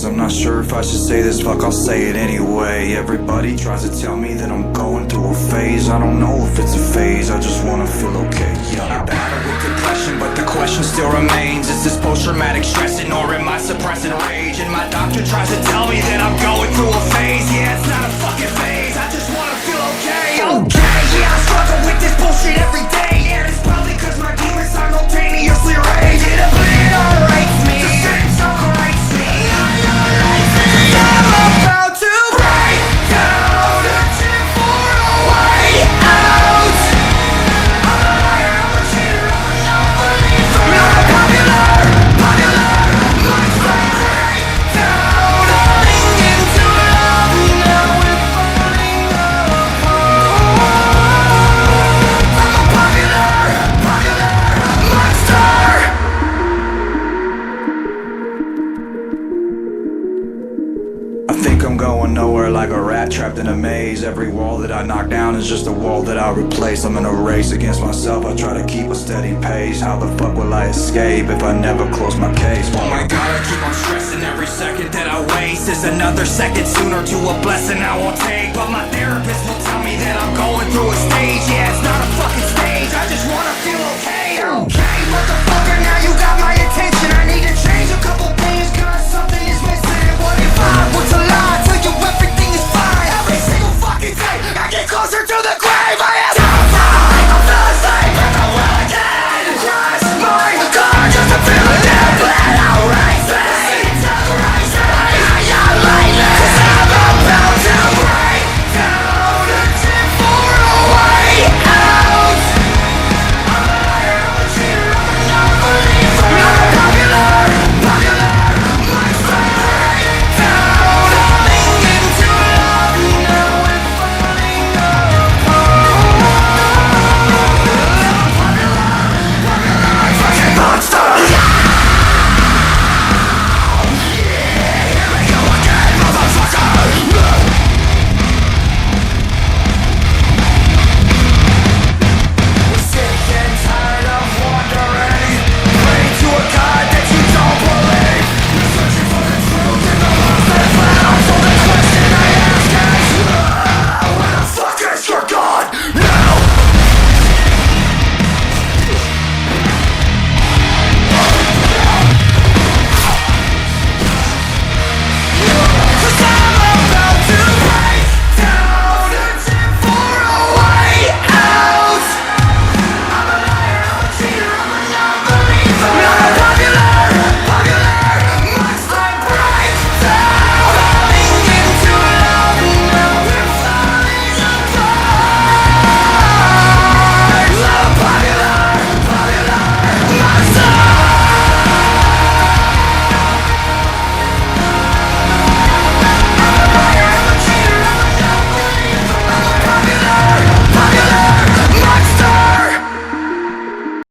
I'm not sure if I should say this, fuck, I'll say it anyway. Everybody tries to tell me that I'm going through a phase. I don't know if it's a phase, I just wanna feel okay, yeah. I battle with depression, but the question still remains. Is this post-traumatic stressing, or am I suppressing rage? And my doctor tries to tell me that I'm going through a phase. Yeah, it's not a fucking phase, I just wanna feel okay. Okay, yeah, I struggle with this bullshit every day. Yeah, it's probably cause my demons simultaneously rage. It obliterates me, the same separates me. I'm about to break down, searching for a way out. I'm a liar, I'm a cheater, I'm a non-believer. Not a popular monster. Break down, falling into love, now we're falling apart. I'm a popular monster. I think I'm going nowhere, like a rat trapped in a maze. Every wall that I knock down is just a wall that I replace. I'm in a race against myself, I try to keep a steady pace. How the fuck will I escape if I never close my case? Oh my god, I keep on stressing. Every second that I waste is another second sooner to a blessing I won't take. But my therapist will tell me that I'm going through a stage. Yeah, it's not a fucking stage, I just wanna feel okay. Okay, what the fuck?